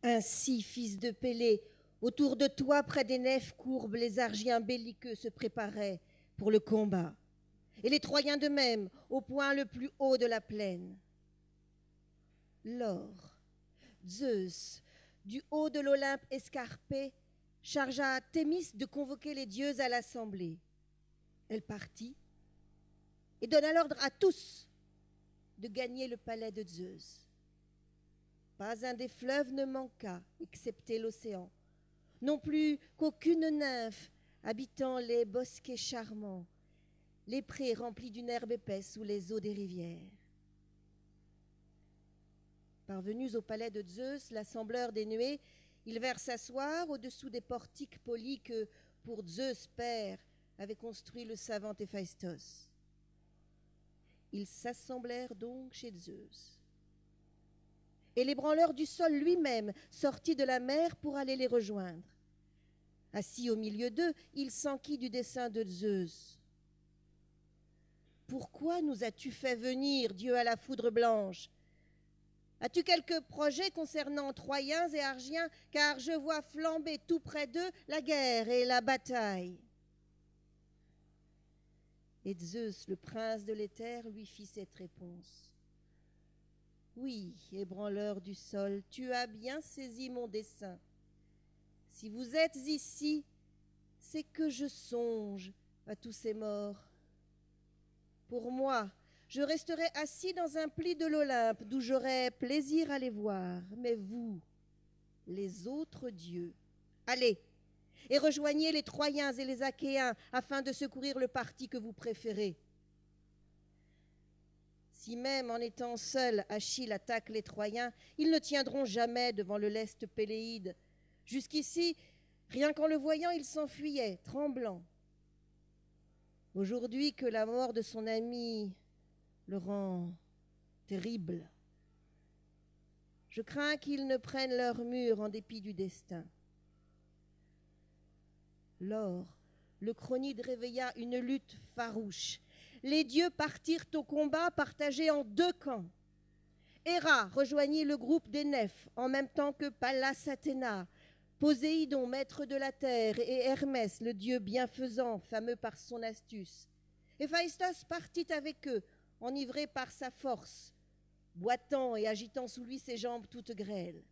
Ainsi, fils de Pélée, autour de toi, près des nefs courbes, les Argiens belliqueux se préparaient pour le combat, et les Troyens de même, au point le plus haut de la plaine. Lors, Zeus, du haut de l'Olympe escarpé, chargea Thémis de convoquer les dieux à l'assemblée. Elle partit et donna l'ordre à tous de gagner le palais de Zeus. Pas un des fleuves ne manqua, excepté l'océan, non plus qu'aucune nymphe habitant les bosquets charmants, les prés remplis d'une herbe épaisse ou les eaux des rivières. Parvenus au palais de Zeus, l'assembleur des nuées, ils vinrent s'asseoir au-dessous des portiques polis que, pour Zeus père, avait construit le savant Héphaïstos. Ils s'assemblèrent donc chez Zeus. Et l'ébranleur du sol lui-même sortit de la mer pour aller les rejoindre. Assis au milieu d'eux, il s'enquit du dessein de Zeus. « Pourquoi nous as-tu fait venir, Dieu à la foudre blanche ? As-tu quelques projets concernant Troyens et Argiens, car je vois flamber tout près d'eux la guerre et la bataille. » Et Zeus, le prince de l'éther, lui fit cette réponse. « Oui, ébranleur du sol, tu as bien saisi mon dessein. Si vous êtes ici, c'est que je songe à tous ces morts. Pour moi, je resterai assis dans un pli de l'Olympe, d'où j'aurai plaisir à les voir. Mais vous, les autres dieux, allez et rejoignez les Troyens et les Achéens afin de secourir le parti que vous préférez. Si même en étant seul, Achille attaque les Troyens, ils ne tiendront jamais devant le lest Péléide. Jusqu'ici, rien qu'en le voyant, il s'enfuyait, tremblant. Aujourd'hui que la mort de son ami le rend terrible, je crains qu'ils ne prennent leur mur en dépit du destin. » Lors, le Chronide réveilla une lutte farouche. Les dieux partirent au combat, partagés en deux camps. Héra rejoignit le groupe des nefs, en même temps que Pallas Athéna, Poséidon, maître de la terre, et Hermès, le dieu bienfaisant, fameux par son astuce. Héphaïstos partit avec eux, enivré par sa force, boitant et agitant sous lui ses jambes toutes grêles.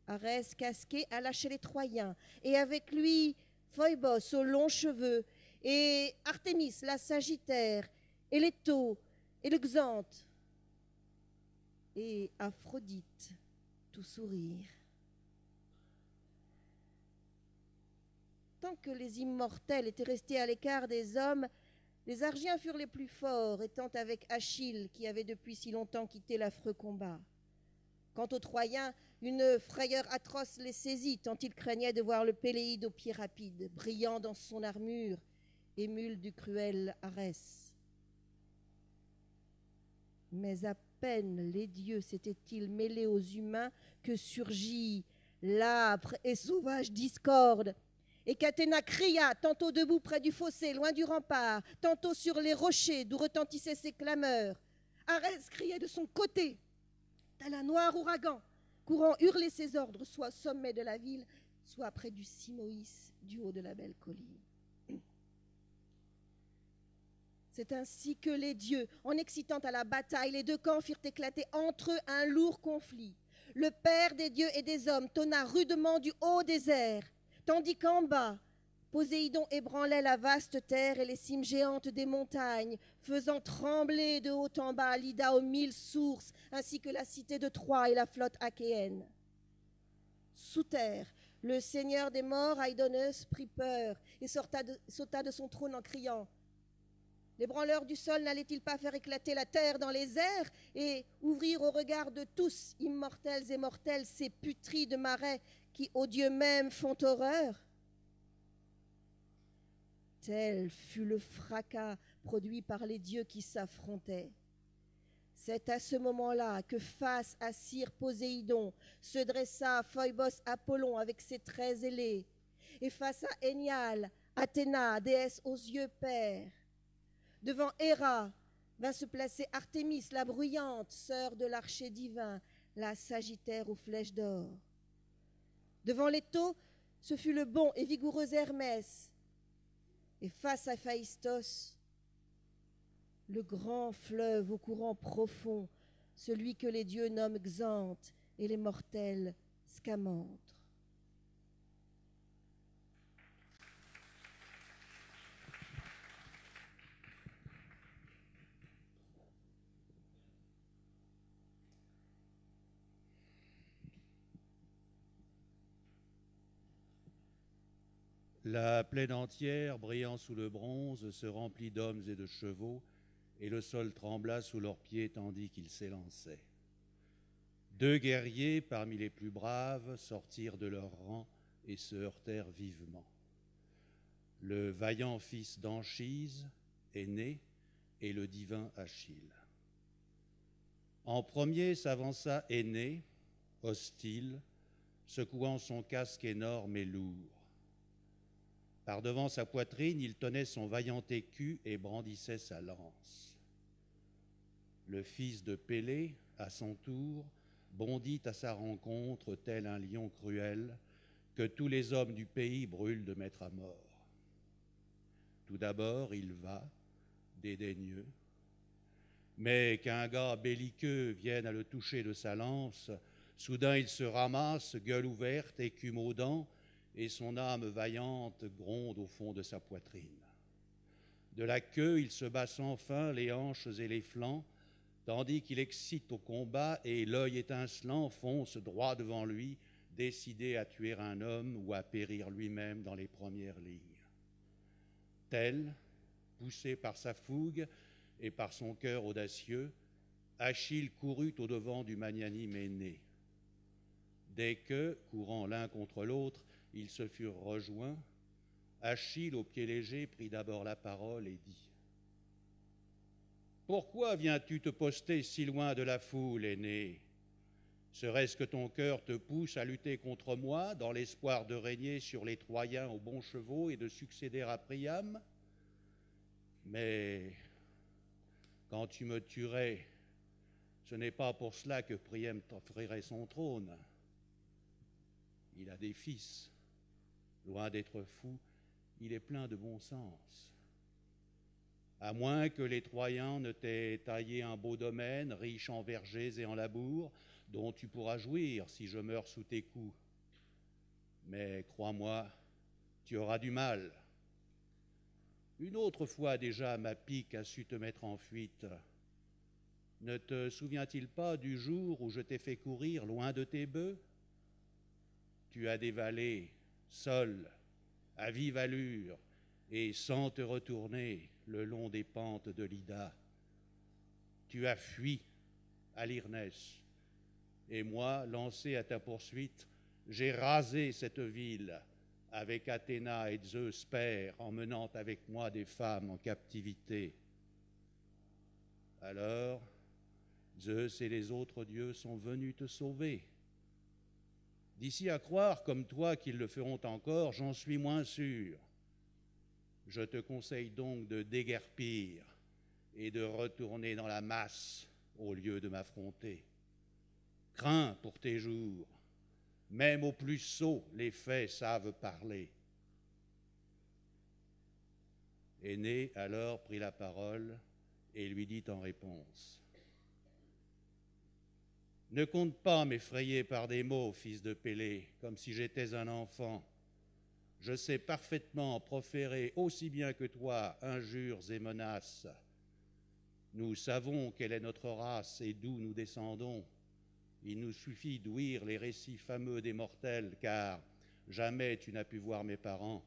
Arès casqué alla chez les Troyens, et avec lui Phoebos aux longs cheveux, et Artémis la Sagittaire, et Léto, et le Xanthe, et Aphrodite, tout sourire. Tant que les immortels étaient restés à l'écart des hommes, les Argiens furent les plus forts, étant avec Achille, qui avait depuis si longtemps quitté l'affreux combat. Quant aux Troyens, une frayeur atroce les saisit, tant ils craignaient de voir le Péléide aux pieds rapides, brillant dans son armure, émule du cruel Arès. Mais à peine les dieux s'étaient-ils mêlés aux humains que surgit l'âpre et sauvage discorde, et qu'Athéna cria, tantôt debout près du fossé, loin du rempart, tantôt sur les rochers d'où retentissaient ses clameurs. Arès criait de son côté, tel un noir ouragan, courant hurler ses ordres, soit au sommet de la ville, soit près du Simoïs, du haut de la belle colline. C'est ainsi que les dieux, en excitant à la bataille, les deux camps firent éclater entre eux un lourd conflit. Le Père des dieux et des hommes tonna rudement du haut des airs, tandis qu'en bas, Poséidon ébranlait la vaste terre et les cimes géantes des montagnes, faisant trembler de haut en bas l'Ida aux 1000 sources, ainsi que la cité de Troie et la flotte achéenne. Sous terre, le seigneur des morts, Aidoneus, prit peur et sauta de son trône en criant. L'ébranleur du sol n'allait-il pas faire éclater la terre dans les airs et ouvrir au regard de tous, immortels et mortels, ces putrides marais qui aux dieux mêmes font horreur? Tel fut le fracas produit par les dieux qui s'affrontaient. C'est à ce moment-là que face à Sire Poséidon se dressa Phoebos Apollon avec ses traits ailés, et face à Éniale, Athéna, déesse aux yeux pères. Devant Héra vint se placer Artémis, la bruyante, sœur de l'archer divin, la Sagittaire aux flèches d'or. Devant l'étau, ce fut le bon et vigoureux Hermès, et face à Phaïstos, le grand fleuve au courant profond, celui que les dieux nomment Xanthe et les mortels Scamandre. La plaine entière, brillant sous le bronze, se remplit d'hommes et de chevaux, et le sol trembla sous leurs pieds tandis qu'ils s'élançaient. 2 guerriers, parmi les plus braves, sortirent de leur rang et se heurtèrent vivement. Le vaillant fils d'Anchise, Énée, et le divin Achille. En premier s'avança Énée, hostile, secouant son casque énorme et lourd. Par devant sa poitrine, il tenait son vaillant écu et brandissait sa lance. Le fils de Pélée, à son tour, bondit à sa rencontre tel un lion cruel que tous les hommes du pays brûlent de mettre à mort. Tout d'abord, il va, dédaigneux, mais qu'un gars belliqueux vienne à le toucher de sa lance, soudain il se ramasse, gueule ouverte, écume aux dents, et son âme vaillante gronde au fond de sa poitrine. De la queue, il se bat sans fin les hanches et les flancs, tandis qu'il excite au combat et l'œil étincelant fonce droit devant lui, décidé à tuer un homme ou à périr lui-même dans les premières lignes. Tel, poussé par sa fougue et par son cœur audacieux, Achille courut au-devant du magnanime Énée. Dès que, courant l'un contre l'autre, ils se furent rejoints, Achille, au pied léger, prit d'abord la parole et dit : « Pourquoi viens-tu te poster si loin de la foule, Énée ? Serait-ce que ton cœur te pousse à lutter contre moi, dans l'espoir de régner sur les Troyens aux bons chevaux et de succéder à Priam ? Mais quand tu me tuerais, ce n'est pas pour cela que Priam t'offrirait son trône. Il a des fils. Loin d'être fou, il est plein de bon sens. À moins que les Troyens ne t'aient taillé un beau domaine, riche en vergers et en labours, dont tu pourras jouir si je meurs sous tes coups. Mais crois-moi, tu auras du mal. Une autre fois déjà, ma pique a su te mettre en fuite. Ne te souviens-t-il pas du jour où je t'ai fait courir loin de tes bœufs ? Tu as dévalé, seul, à vive allure, et sans te retourner le long des pentes de l'Ida. Tu as fui à Lyrnès, et moi, lancé à ta poursuite, j'ai rasé cette ville avec Athéna et Zeus père, emmenant avec moi des femmes en captivité. Alors, Zeus et les autres dieux sont venus te sauver. D'ici à croire, comme toi, qu'ils le feront encore, j'en suis moins sûr. Je te conseille donc de déguerpir et de retourner dans la masse au lieu de m'affronter. Crains pour tes jours. Même aux plus sots, les faits savent parler. Énée alors prit la parole et lui dit en réponse : ne compte pas m'effrayer par des mots, fils de Pélée, comme si j'étais un enfant. Je sais parfaitement proférer aussi bien que toi injures et menaces. Nous savons quelle est notre race et d'où nous descendons. Il nous suffit d'ouïr les récits fameux des mortels, car jamais tu n'as pu voir mes parents,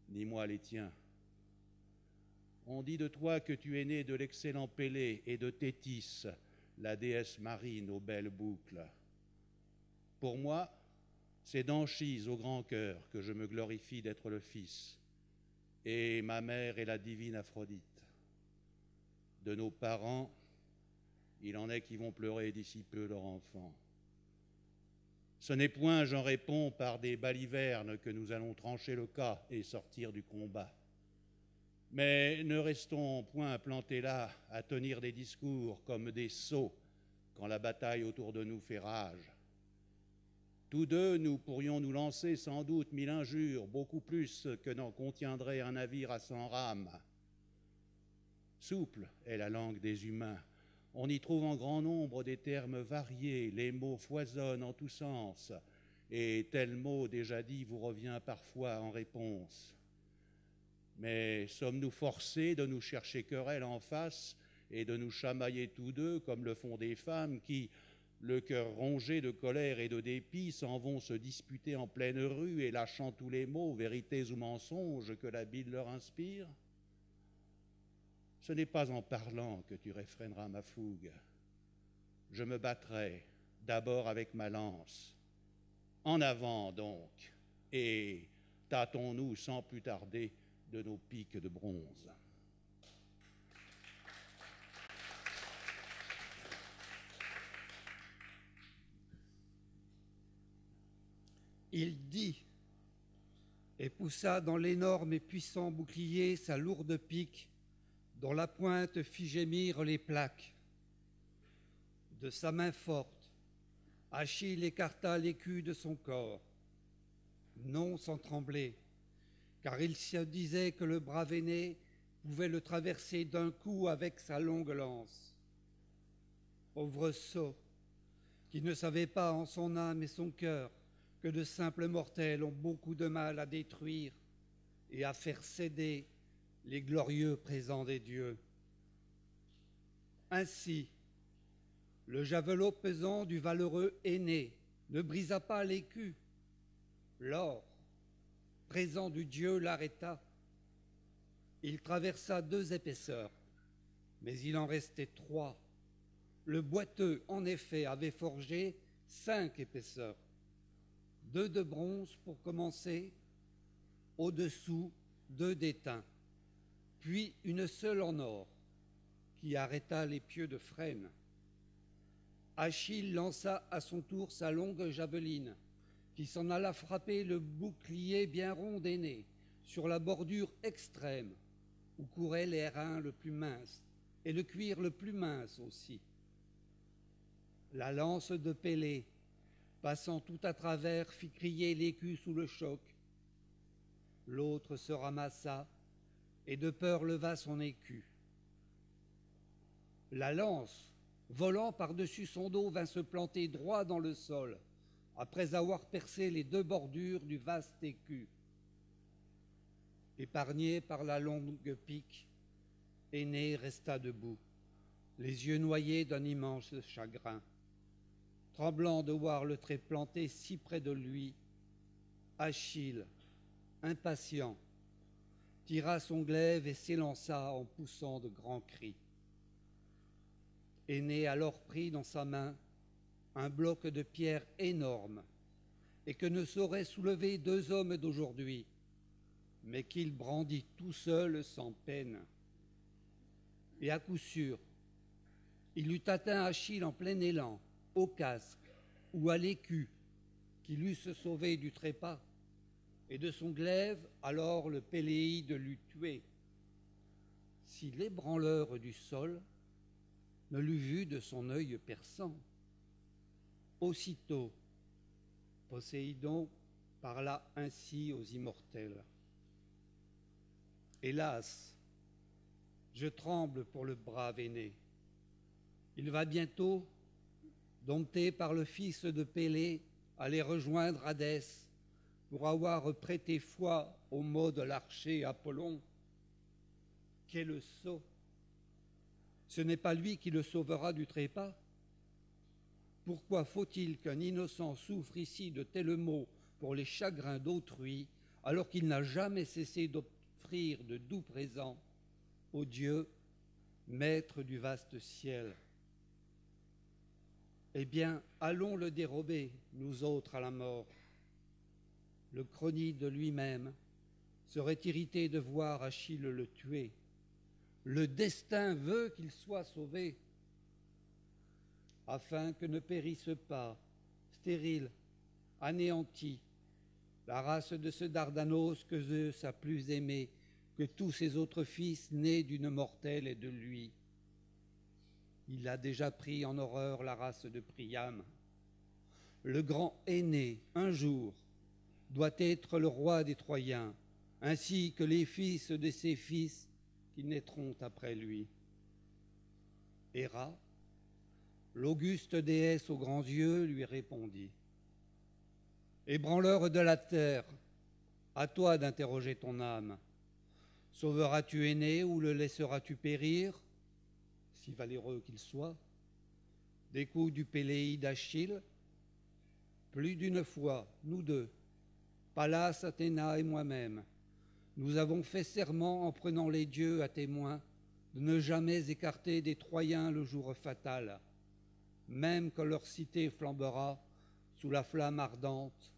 ni moi les tiens. On dit de toi que tu es né de l'excellent Pélée et de Thétis, la déesse marine aux belles boucles. Pour moi, c'est d'Anchise au grand cœur que je me glorifie d'être le fils, et ma mère est la divine Aphrodite. De nos parents, il en est qui vont pleurer d'ici peu leur enfant. Ce n'est point, j'en réponds, par des balivernes que nous allons trancher le cas et sortir du combat. Mais ne restons point plantés là à tenir des discours comme des sots quand la bataille autour de nous fait rage. Tous deux, nous pourrions nous lancer sans doute 1000 injures, beaucoup plus que n'en contiendrait un navire à 100 rames. Souple est la langue des humains. On y trouve en grand nombre des termes variés, les mots foisonnent en tous sens, et tel mot déjà dit vous revient parfois en réponse. Mais sommes-nous forcés de nous chercher querelle en face et de nous chamailler tous deux comme le font des femmes qui, le cœur rongé de colère et de dépit, s'en vont se disputer en pleine rue et lâchant tous les mots, vérités ou mensonges que la bile leur inspire? Ce n'est pas en parlant que tu réfréneras ma fougue. Je me battrai d'abord avec ma lance. En avant donc, et tâtons-nous sans plus tarder de nos piques de bronze. Il dit, et poussa dans l'énorme et puissant bouclier sa lourde pique, dont la pointe fit gémir les plaques. De sa main forte, Achille écarta l'écu de son corps, non sans trembler, car il se disait que le brave aîné pouvait le traverser d'un coup avec sa longue lance. Pauvre sot, qui ne savait pas en son âme et son cœur que de simples mortels ont beaucoup de mal à détruire et à faire céder les glorieux présents des dieux. Ainsi, le javelot pesant du valeureux aîné ne brisa pas l'écu. L'or, présent du dieu, l'arrêta. Il traversa 2 épaisseurs, mais il en restait 3. Le boiteux, en effet, avait forgé 5 épaisseurs. 2 de bronze pour commencer, au-dessous 2 d'étain, puis une seule en or, qui arrêta les pieux de frêne. Achille lança à son tour sa longue javeline, qui s'en alla frapper le bouclier bien rond d'aîné, sur la bordure extrême, où courait l'airain le plus mince, et le cuir le plus mince aussi. La lance de Pélée, passant tout à travers, fit crier l'écu sous le choc. L'autre se ramassa, et de peur leva son écu. La lance, volant par-dessus son dos, vint se planter droit dans le sol, après avoir percé les 2 bordures du vaste écu. Épargné par la longue pique, Aîné resta debout, les yeux noyés d'un immense chagrin. Tremblant de voir le trait planté si près de lui, Achille, impatient, tira son glaive et s'élança en poussant de grands cris. Aîné alors prit dans sa main un bloc de pierre énorme et que ne sauraient soulever 2 hommes d'aujourd'hui, mais qu'il brandit tout seul sans peine. Et à coup sûr, il eût atteint Achille en plein élan, au casque ou à l'écu, qu'il eusse sauvé du trépas, et de son glaive, alors le Péléide l'eût tué, si l'ébranleur du sol ne l'eût vu de son œil perçant. Aussitôt, Poséidon parla ainsi aux immortels. Hélas, je tremble pour le brave aîné. Il va bientôt, dompté par le fils de Pélée, aller rejoindre Hadès pour avoir prêté foi aux mots de l'archer Apollon. Quel sot! Ce n'est pas lui qui le sauvera du trépas. Pourquoi faut-il qu'un innocent souffre ici de tels maux pour les chagrins d'autrui, alors qu'il n'a jamais cessé d'offrir de doux présents au Dieu, maître du vaste ciel? Eh bien, allons le dérober, nous autres, à la mort. Le Cronide lui-même serait irrité de voir Achille le tuer. Le destin veut qu'il soit sauvé, afin que ne périsse pas, stérile, anéantie, la race de ce Dardanos que Zeus a plus aimé que tous ses autres fils nés d'une mortelle et de lui. Il a déjà pris en horreur la race de Priam. Le grand aîné, un jour, doit être le roi des Troyens, ainsi que les fils de ses fils qui naîtront après lui. Héra, l'auguste déesse aux grands yeux, lui répondit. Ébranleur de la terre, à toi d'interroger ton âme. Sauveras-tu Énée ou le laisseras-tu périr, si valeureux qu'il soit, des coups du Péléide d'Achille? Plus d'une fois, nous deux, Pallas, Athéna et moi-même, nous avons fait serment en prenant les dieux à témoin de ne jamais écarter des Troyens le jour fatal, même quand leur cité flambera sous la flamme ardente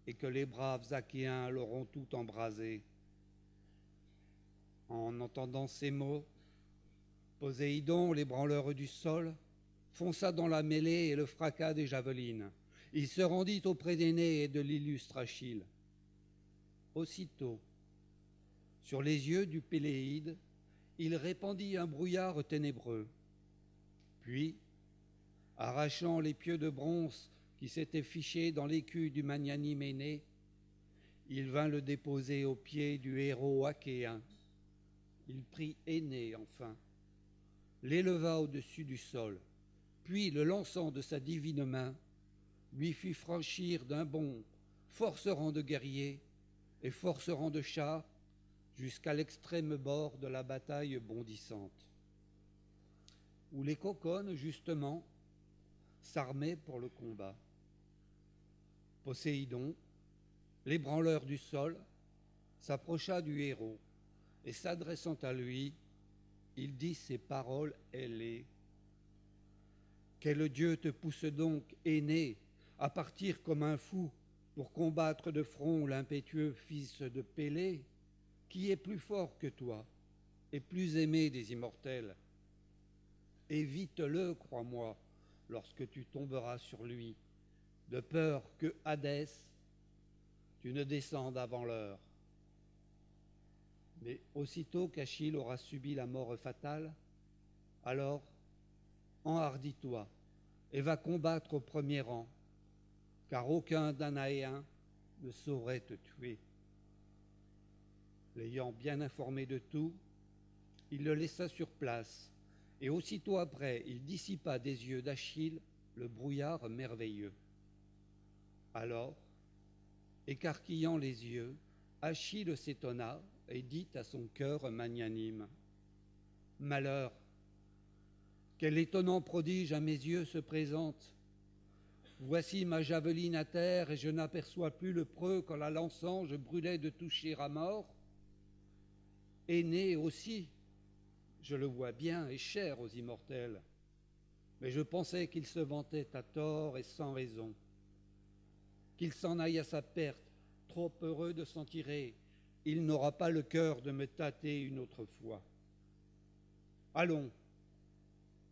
et que les braves Achéens l'auront tout embrasé. En entendant ces mots, Poséidon, l'ébranleur du sol, fonça dans la mêlée et le fracas des javelines. Il se rendit auprès d'Énée et de l'illustre Achille. Aussitôt, sur les yeux du Péléide, il répandit un brouillard ténébreux. Puis, arrachant les pieux de bronze qui s'étaient fichés dans l'écu du magnanime Énée, il vint le déposer aux pieds du héros achéen. Il prit Énée enfin, l'éleva au-dessus du sol, puis, le lançant de sa divine main, lui fit franchir d'un bond force rang de guerriers et force rang de chars jusqu'à l'extrême bord de la bataille bondissante, où les cocones, justement, s'armaient pour le combat. Poséidon, l'ébranleur du sol, s'approcha du héros et, s'adressant à lui, il dit ces paroles ailées. Quel dieu te pousse donc, Énée, à partir comme un fou pour combattre de front l'impétueux fils de Pélée, qui est plus fort que toi et plus aimé des immortels? Évite-le, crois-moi, lorsque tu tomberas sur lui, de peur que, Hadès, tu ne descendes avant l'heure. Mais aussitôt qu'Achille aura subi la mort fatale, alors enhardis-toi et va combattre au premier rang, car aucun Danaéen ne saurait te tuer. L'ayant bien informé de tout, il le laissa sur place, et aussitôt après, il dissipa des yeux d'Achille le brouillard merveilleux. Alors, écarquillant les yeux, Achille s'étonna et dit à son cœur magnanime, « Malheur, quel étonnant prodige à mes yeux se présente. Voici ma javeline à terre et je n'aperçois plus le preux qu'en la lançant je brûlais de toucher à mort. Énée aussi, je le vois bien, est cher aux immortels, mais je pensais qu'il se vantait à tort et sans raison. Qu'il s'en aille à sa perte, trop heureux de s'en tirer, il n'aura pas le cœur de me tâter une autre fois. Allons,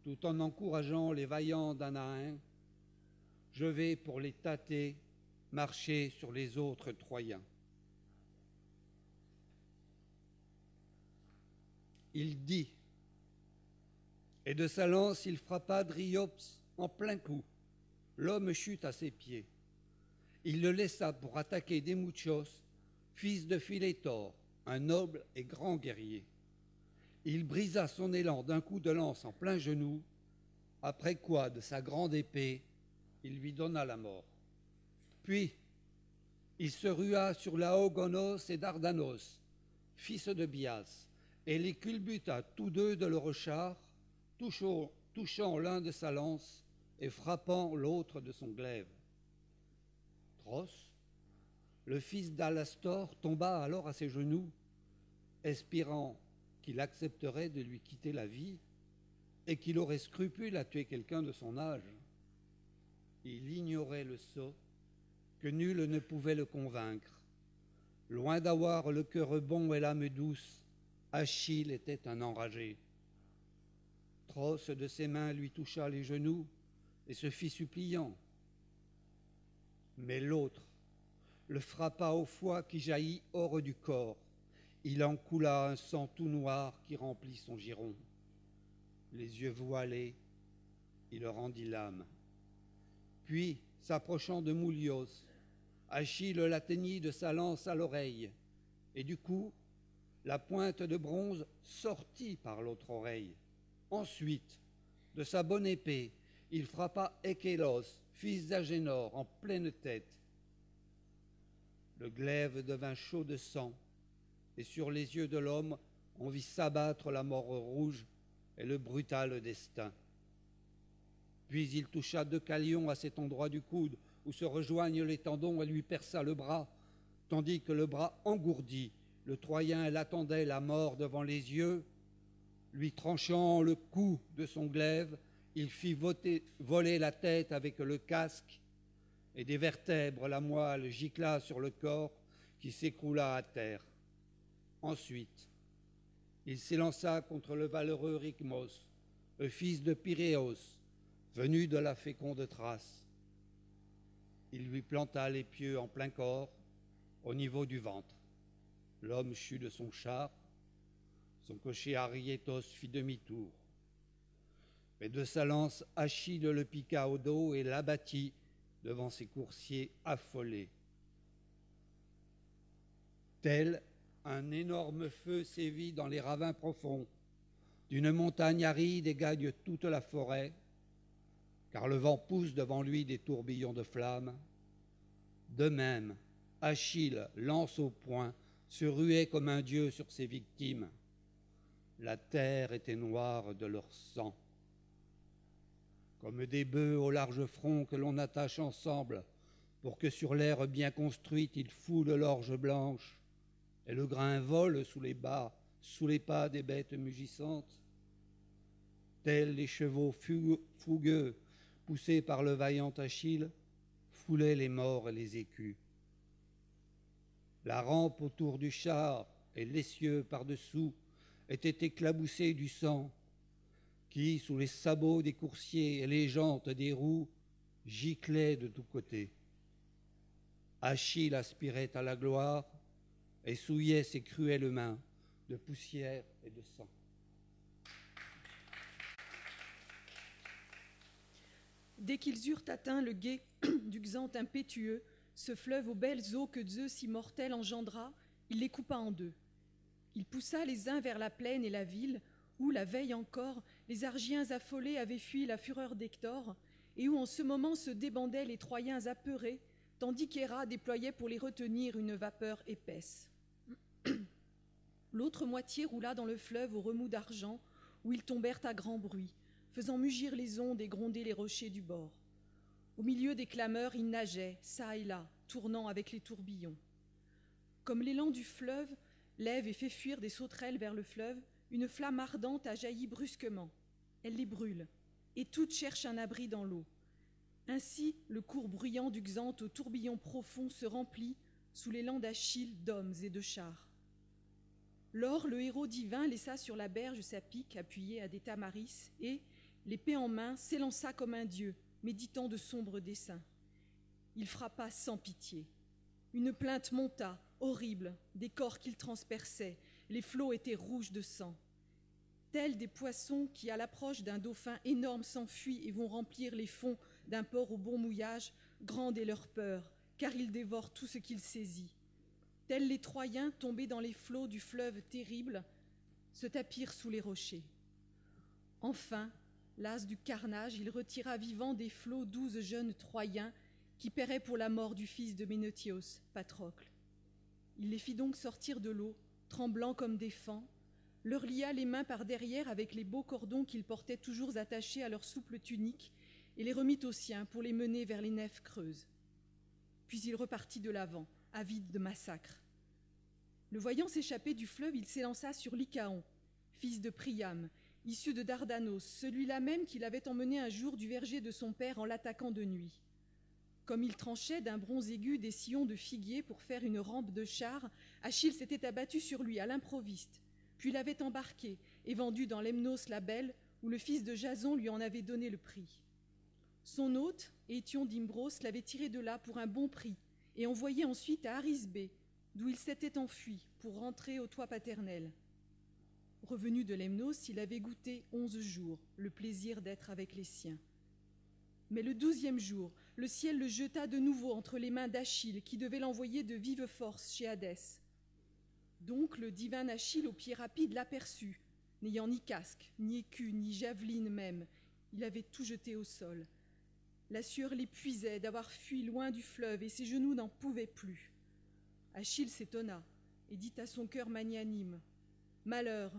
tout en encourageant les vaillants Danaens, je vais pour les tâter marcher sur les autres Troyens. » Il dit, et de sa lance il frappa Dryops en plein coup. L'homme chute à ses pieds. Il le laissa pour attaquer Démouchos, fils de Philétor, un noble et grand guerrier. Il brisa son élan d'un coup de lance en plein genou, après quoi, de sa grande épée, il lui donna la mort. Puis, il se rua sur Laogonos et Dardanos, fils de Bias, et les culbuta tous deux de leur char, touchant l'un de sa lance et frappant l'autre de son glaive. Tros, le fils d'Alastor, tomba alors à ses genoux, espérant qu'il accepterait de lui quitter la vie et qu'il aurait scrupule à tuer quelqu'un de son âge. Il ignorait le sot, que nul ne pouvait le convaincre. Loin d'avoir le cœur bon et l'âme douce, Achille était un enragé. Tros de ses mains lui toucha les genoux et se fit suppliant. Mais l'autre le frappa au foie qui jaillit hors du corps. Il en coula un sang tout noir qui remplit son giron. Les yeux voilés, il rendit l'âme. Puis, s'approchant de Moulios, Achille l'atteignit de sa lance à l'oreille, et du coup, la pointe de bronze sortit par l'autre oreille. Ensuite, de sa bonne épée, il frappa Échélos, fils d'Agénor, en pleine tête. Le glaive devint chaud de sang, et sur les yeux de l'homme, on vit s'abattre la mort rouge et le brutal destin. Puis il toucha Deucalion à cet endroit du coude où se rejoignent les tendons et lui perça le bras, tandis que le bras engourdi, le Troyen l'attendait la mort devant les yeux. Lui tranchant le cou de son glaive, il fit voler la tête avec le casque, et des vertèbres la moelle gicla sur le corps qui s'écroula à terre. Ensuite, il s'élança contre le valeureux Rhicmos, le fils de Pyréos, venu de la féconde Thrace. Il lui planta l'épieu en plein corps, au niveau du ventre. L'homme chut de son char, son cocher Ariétos fit demi-tour. Mais de sa lance, Achille le piqua au dos et l'abattit devant ses coursiers affolés. Tel un énorme feu sévit dans les ravins profonds d'une montagne aride et gagne toute la forêt, car le vent pousse devant lui des tourbillons de flammes. De même, Achille, lance au poing, se ruait comme un dieu sur ses victimes. La terre était noire de leur sang. Comme des bœufs au large front que l'on attache ensemble pour que sur l'aire bien construite ils foulent l'orge blanche, et le grain vole sous les pas des bêtes mugissantes. Tels les chevaux fougueux, poussés par le vaillant Achille, foulaient les morts et les écus. La rampe autour du char et l'essieu par-dessous étaient éclaboussés du sang, qui, sous les sabots des coursiers et les jantes des roues, giclaient de tous côtés. Achille aspirait à la gloire et souillait ses cruelles mains de poussière et de sang. Dès qu'ils eurent atteint le gué du Xanthe impétueux, ce fleuve aux belles eaux que Zeus immortel engendra, il les coupa en deux. Il poussa les uns vers la plaine et la ville, où, la veille encore, les Argiens affolés avaient fui la fureur d'Hector, et où en ce moment se débandaient les Troyens apeurés, tandis qu'Héra déployait pour les retenir une vapeur épaisse. L'autre moitié roula dans le fleuve au remous d'argent, où ils tombèrent à grand bruit, faisant mugir les ondes et gronder les rochers du bord. Au milieu des clameurs, ils nageaient, çà et là, tournant avec les tourbillons. Comme l'élan du fleuve lève et fait fuir des sauterelles vers le fleuve, une flamme ardente a jailli brusquement. Elle les brûle, et toutes cherchent un abri dans l'eau. Ainsi, le cours bruyant du Xanthe au tourbillon profond se remplit sous l'élan d'Achille d'hommes et de chars. Lors, le héros divin laissa sur la berge sa pique appuyée à des tamaris et, l'épée en main, s'élança comme un dieu, méditant de sombres desseins. Il frappa sans pitié. Une plainte monta, horrible, des corps qu'il transperçait. Les flots étaient rouges de sang. Tels des poissons qui, à l'approche d'un dauphin énorme, s'enfuient et vont remplir les fonds d'un port au bon mouillage, grande est leur peur, car il dévore tout ce qu'il saisit. Tels les Troyens, tombés dans les flots du fleuve terrible, se tapirent sous les rochers. Enfin, las du carnage, il retira vivant des flots 12 jeunes Troyens qui paieraient pour la mort du fils de Ménotios, Patrocle. Il les fit donc sortir de l'eau, tremblants comme des faons, leur lia les mains par derrière avec les beaux cordons qu'ils portaient toujours attachés à leur souple tunique et les remit aux siens pour les mener vers les nefs creuses. Puis il repartit de l'avant, avide de massacre. Le voyant s'échapper du fleuve, il s'élança sur Lycaon, fils de Priam, issu de Dardanos, celui-là même qu'il avait emmené un jour du verger de son père en l'attaquant de nuit. Comme il tranchait d'un bronze aigu des sillons de figuier pour faire une rampe de char, Achille s'était abattu sur lui à l'improviste, puis l'avait embarqué et vendu dans Lemnos la Belle, où le fils de Jason lui en avait donné le prix. Son hôte, Étion d'Imbros, l'avait tiré de là pour un bon prix et envoyé ensuite à Arisbée, d'où il s'était enfui pour rentrer au toit paternel. Revenu de Lemnos, il avait goûté 11 jours le plaisir d'être avec les siens. Mais le 12e jour, le ciel le jeta de nouveau entre les mains d'Achille, qui devait l'envoyer de vive force chez Hadès. Donc le divin Achille, au pied rapide, l'aperçut, n'ayant ni casque, ni écu, ni javeline même. Il avait tout jeté au sol. La sueur l'épuisait d'avoir fui loin du fleuve, et ses genoux n'en pouvaient plus. Achille s'étonna et dit à son cœur magnanime, « Malheur,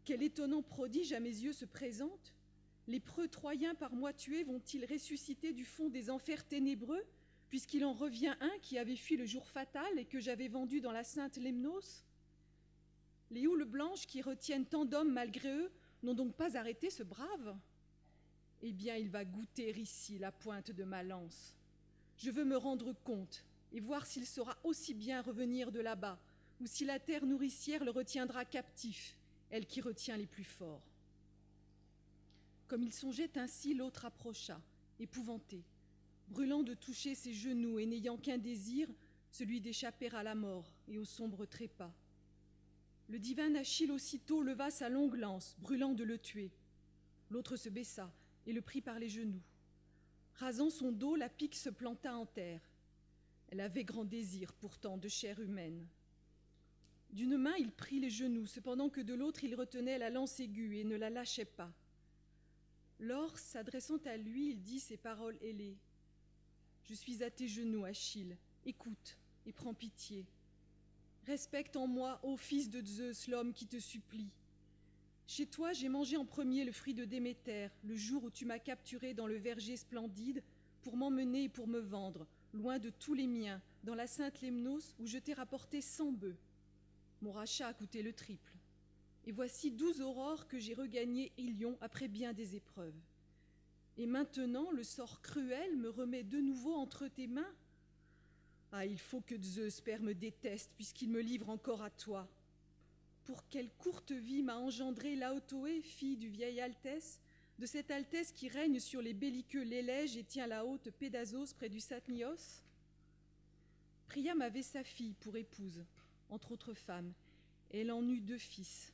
quel étonnant prodige à mes yeux se présente! Les preux Troyens par moi tués vont-ils ressusciter du fond des enfers ténébreux, puisqu'il en revient un qui avait fui le jour fatal et que j'avais vendu dans la sainte Lemnos? Les houles blanches qui retiennent tant d'hommes malgré eux n'ont donc pas arrêté ce brave? Eh bien, il va goûter ici la pointe de ma lance. Je veux me rendre compte et voir s'il saura aussi bien revenir de là-bas, ou si la terre nourricière le retiendra captif, elle qui retient les plus forts. » Comme il songeait ainsi, l'autre approcha, épouvanté, brûlant de toucher ses genoux et n'ayant qu'un désir, celui d'échapper à la mort et au sombre trépas. Le divin Achille aussitôt leva sa longue lance, brûlant de le tuer. L'autre se baissa et le prit par les genoux. Rasant son dos, la pique se planta en terre. Elle avait grand désir pourtant de chair humaine. D'une main, il prit les genoux, cependant que de l'autre, il retenait la lance aiguë et ne la lâchait pas. Lors, s'adressant à lui, il dit ces paroles ailées. « Je suis à tes genoux, Achille. Écoute et prends pitié. Respecte en moi, ô fils de Zeus, l'homme qui te supplie. Chez toi, j'ai mangé en premier le fruit de Déméter, le jour où tu m'as capturé dans le verger splendide pour m'emmener et pour me vendre, loin de tous les miens, dans la sainte Lemnos où je t'ai rapporté 100 bœufs. Mon rachat a coûté le triple. Et voici 12 aurores que j'ai regagnées Ilion après bien des épreuves. Et maintenant, le sort cruel me remet de nouveau entre tes mains. Ah, il faut que Zeus, père, me déteste, puisqu'il me livre encore à toi. Pour quelle courte vie m'a engendré Laotoé, fille du vieil Altès, de cette Altès qui règne sur les belliqueux Lélèges et tient la haute Pédasos près du Satnios? Priam avait sa fille pour épouse, entre autres femmes, et elle en eut 2 fils,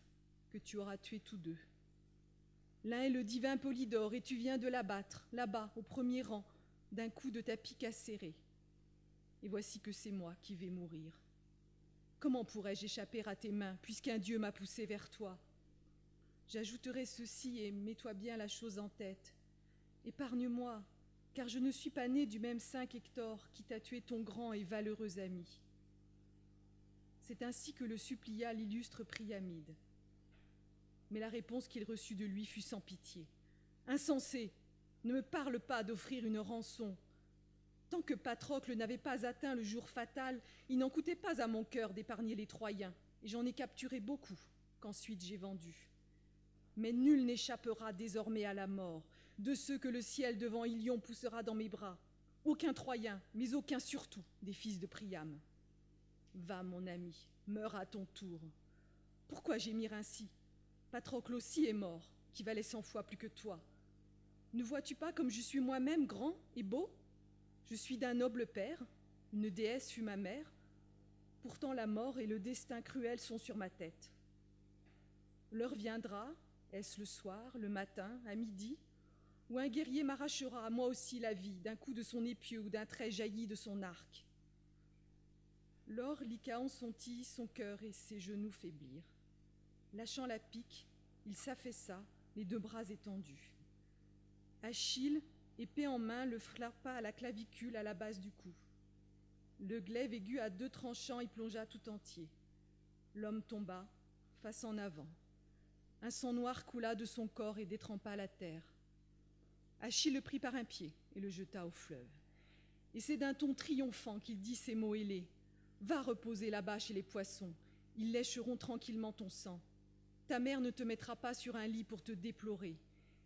que tu auras tués tous 2. L'un est le divin Polydore, et tu viens de l'abattre, là-bas, au premier rang, d'un coup de ta pique acérée. Et voici que c'est moi qui vais mourir. Comment pourrais-je échapper à tes mains, puisqu'un dieu m'a poussé vers toi? J'ajouterai ceci, et mets-toi bien la chose en tête. Épargne-moi, car je ne suis pas né du même sein qu'Hector, qui t'a tué ton grand et valeureux ami. » C'est ainsi que le supplia l'illustre Priamide. Mais la réponse qu'il reçut de lui fut sans pitié. « Insensé, ne me parle pas d'offrir une rançon. Tant que Patrocle n'avait pas atteint le jour fatal, il n'en coûtait pas à mon cœur d'épargner les Troyens, et j'en ai capturé beaucoup, qu'ensuite j'ai vendus. Mais nul n'échappera désormais à la mort, de ceux que le ciel devant Ilion poussera dans mes bras. Aucun Troyen, mais aucun surtout des fils de Priam. Va, mon ami, meurs à ton tour. Pourquoi gémir ainsi? Patrocle aussi est mort, qui valait 100 fois plus que toi. Ne vois-tu pas comme je suis moi-même grand et beau? Je suis d'un noble père, une déesse fut ma mère. Pourtant la mort et le destin cruel sont sur ma tête. L'heure viendra, est-ce le soir, le matin, à midi, où un guerrier m'arrachera à moi aussi la vie d'un coup de son épieu ou d'un trait jailli de son arc. Lors Lycaon sentit son cœur et ses genoux faiblir. Lâchant la pique, il s'affaissa, les 2 bras étendus. Achille, épée en main, le frappa à la clavicule à la base du cou. Le glaive aigu à 2 tranchants y plongea tout entier. L'homme tomba, face en avant. Un sang noir coula de son corps et détrempa la terre. Achille le prit par un pied et le jeta au fleuve. Et c'est d'un ton triomphant qu'il dit ces mots ailés. « Va reposer là-bas chez les poissons, ils lécheront tranquillement ton sang. Ta mère ne te mettra pas sur un lit pour te déplorer.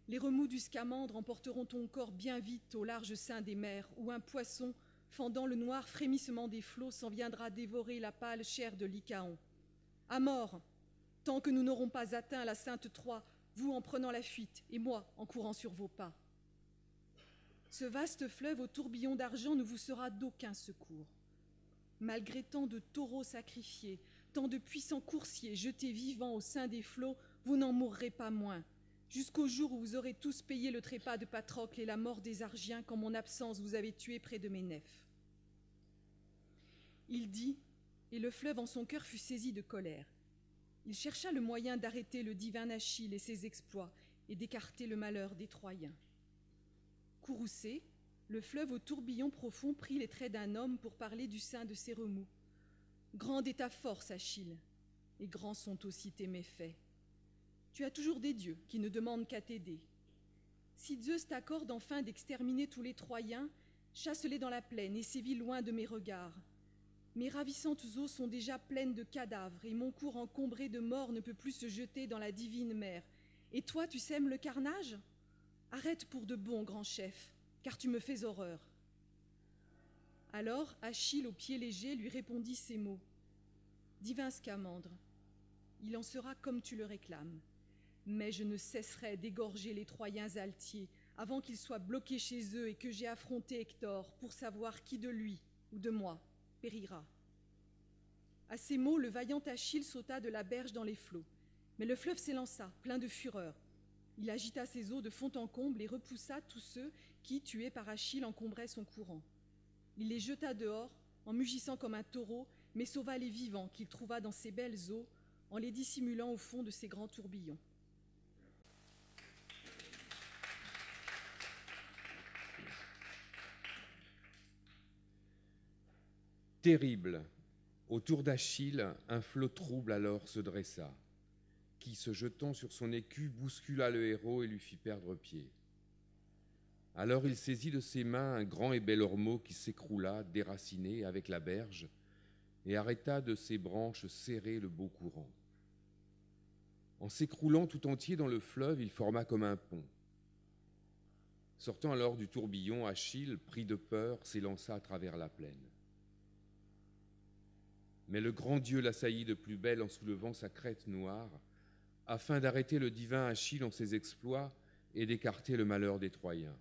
Les remous du scamandre emporteront ton corps bien vite au large sein des mers, où un poisson, fendant le noir frémissement des flots, s'en viendra dévorer la pâle chair de Lycaon. À mort, tant que nous n'aurons pas atteint la sainte Troie, vous en prenant la fuite, et moi en courant sur vos pas. Ce vaste fleuve au tourbillon d'argent ne vous sera d'aucun secours. Malgré tant de taureaux sacrifiés, tant de puissants coursiers jetés vivants au sein des flots, vous n'en mourrez pas moins. jusqu'au jour où vous aurez tous payé le trépas de Patrocle et la mort des Argiens qu'en mon absence vous avez tué près de Méneph. » Il dit, et le fleuve en son cœur fut saisi de colère. Il chercha le moyen d'arrêter le divin Achille et ses exploits et d'écarter le malheur des Troyens. Courroucé, le fleuve au tourbillon profond prit les traits d'un homme pour parler du sein de ses remous. « Grande est ta force, Achille, et grands sont aussi tes méfaits. Tu as toujours des dieux qui ne demandent qu'à t'aider. Si Zeus t'accorde enfin d'exterminer tous les Troyens, chasse-les dans la plaine et sévis loin de mes regards. Mes ravissantes eaux sont déjà pleines de cadavres, et mon cours encombré de morts ne peut plus se jeter dans la divine mer. Et toi, tu sèmes le carnage ? Arrête pour de bon, grand chef, car tu me fais horreur. » Alors Achille, au pied léger, lui répondit ces mots. « Divin Scamandre, il en sera comme tu le réclames, mais je ne cesserai d'égorger les Troyens altiers avant qu'ils soient bloqués chez eux et que j'ai affronté Hector pour savoir qui de lui ou de moi périra. » À ces mots, le vaillant Achille sauta de la berge dans les flots, mais le fleuve s'élança, plein de fureur. Il agita ses eaux de fond en comble et repoussa tous ceux qui, tués par Achille, encombraient son courant. Il les jeta dehors, en mugissant comme un taureau, mais sauva les vivants qu'il trouva dans ces belles eaux, en les dissimulant au fond de ces grands tourbillons. Terrible, autour d'Achille, un flot trouble alors se dressa, qui, se jetant sur son écu, bouscula le héros et lui fit perdre pied. Alors il saisit de ses mains un grand et bel ormeau qui s'écroula, déraciné, avec la berge, et arrêta de ses branches serrées le beau courant. En s'écroulant tout entier dans le fleuve, il forma comme un pont. Sortant alors du tourbillon, Achille, pris de peur, s'élança à travers la plaine. Mais le grand Dieu l'assaillit de plus belle en soulevant sa crête noire, afin d'arrêter le divin Achille en ses exploits et d'écarter le malheur des Troyens.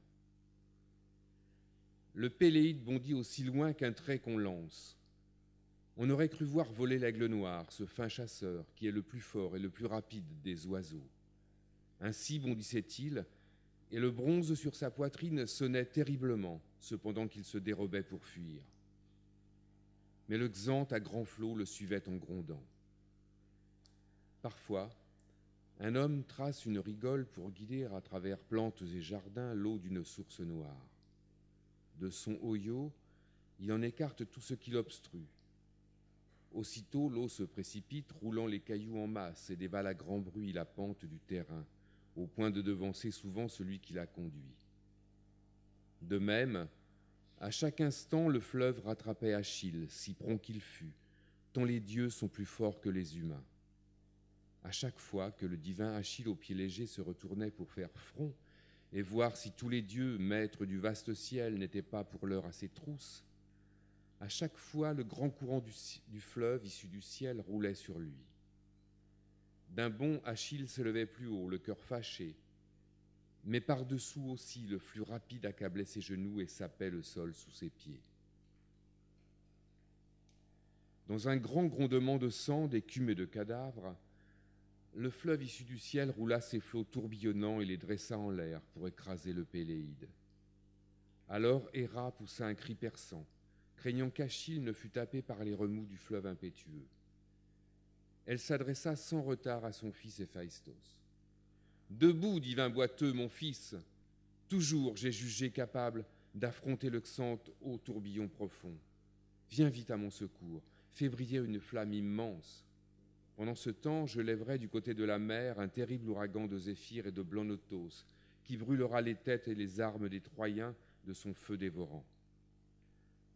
Le Péléide bondit aussi loin qu'un trait qu'on lance. On aurait cru voir voler l'aigle noir, ce fin chasseur qui est le plus fort et le plus rapide des oiseaux. Ainsi bondissait-il, et le bronze sur sa poitrine sonnait terriblement, cependant qu'il se dérobait pour fuir. Mais le Xanthe à grands flots le suivait en grondant. Parfois, un homme trace une rigole pour guider à travers plantes et jardins l'eau d'une source noire. De son hoyau, il en écarte tout ce qui l'obstrue. Aussitôt, l'eau se précipite, roulant les cailloux en masse et dévale à grand bruit la pente du terrain, au point de devancer souvent celui qui la conduit. De même, à chaque instant, le fleuve rattrapait Achille, si prompt qu'il fût, tant les dieux sont plus forts que les humains. À chaque fois que le divin Achille au pied léger se retournait pour faire front et voir si tous les dieux, maîtres du vaste ciel, n'étaient pas pour l'heure à ses trousses, à chaque fois le grand courant du fleuve issu du ciel roulait sur lui. D'un bond, Achille s'élevait plus haut, le cœur fâché, mais par-dessous aussi le flux rapide accablait ses genoux et sapait le sol sous ses pieds. Dans un grand grondement de sang, d'écume et de cadavres, le fleuve issu du ciel roula ses flots tourbillonnants et les dressa en l'air pour écraser le Péléide. Alors Héra poussa un cri perçant, craignant qu'Achille ne fût tapé par les remous du fleuve impétueux. Elle s'adressa sans retard à son fils Héphaïstos. « Debout, divin boiteux, mon fils! Toujours j'ai jugé capable d'affronter le Xanthe au tourbillon profond. Viens vite à mon secours, fais briller une flamme immense. Pendant ce temps, je lèverai du côté de la mer un terrible ouragan de Zéphyr et de Blonotos qui brûlera les têtes et les armes des Troyens de son feu dévorant.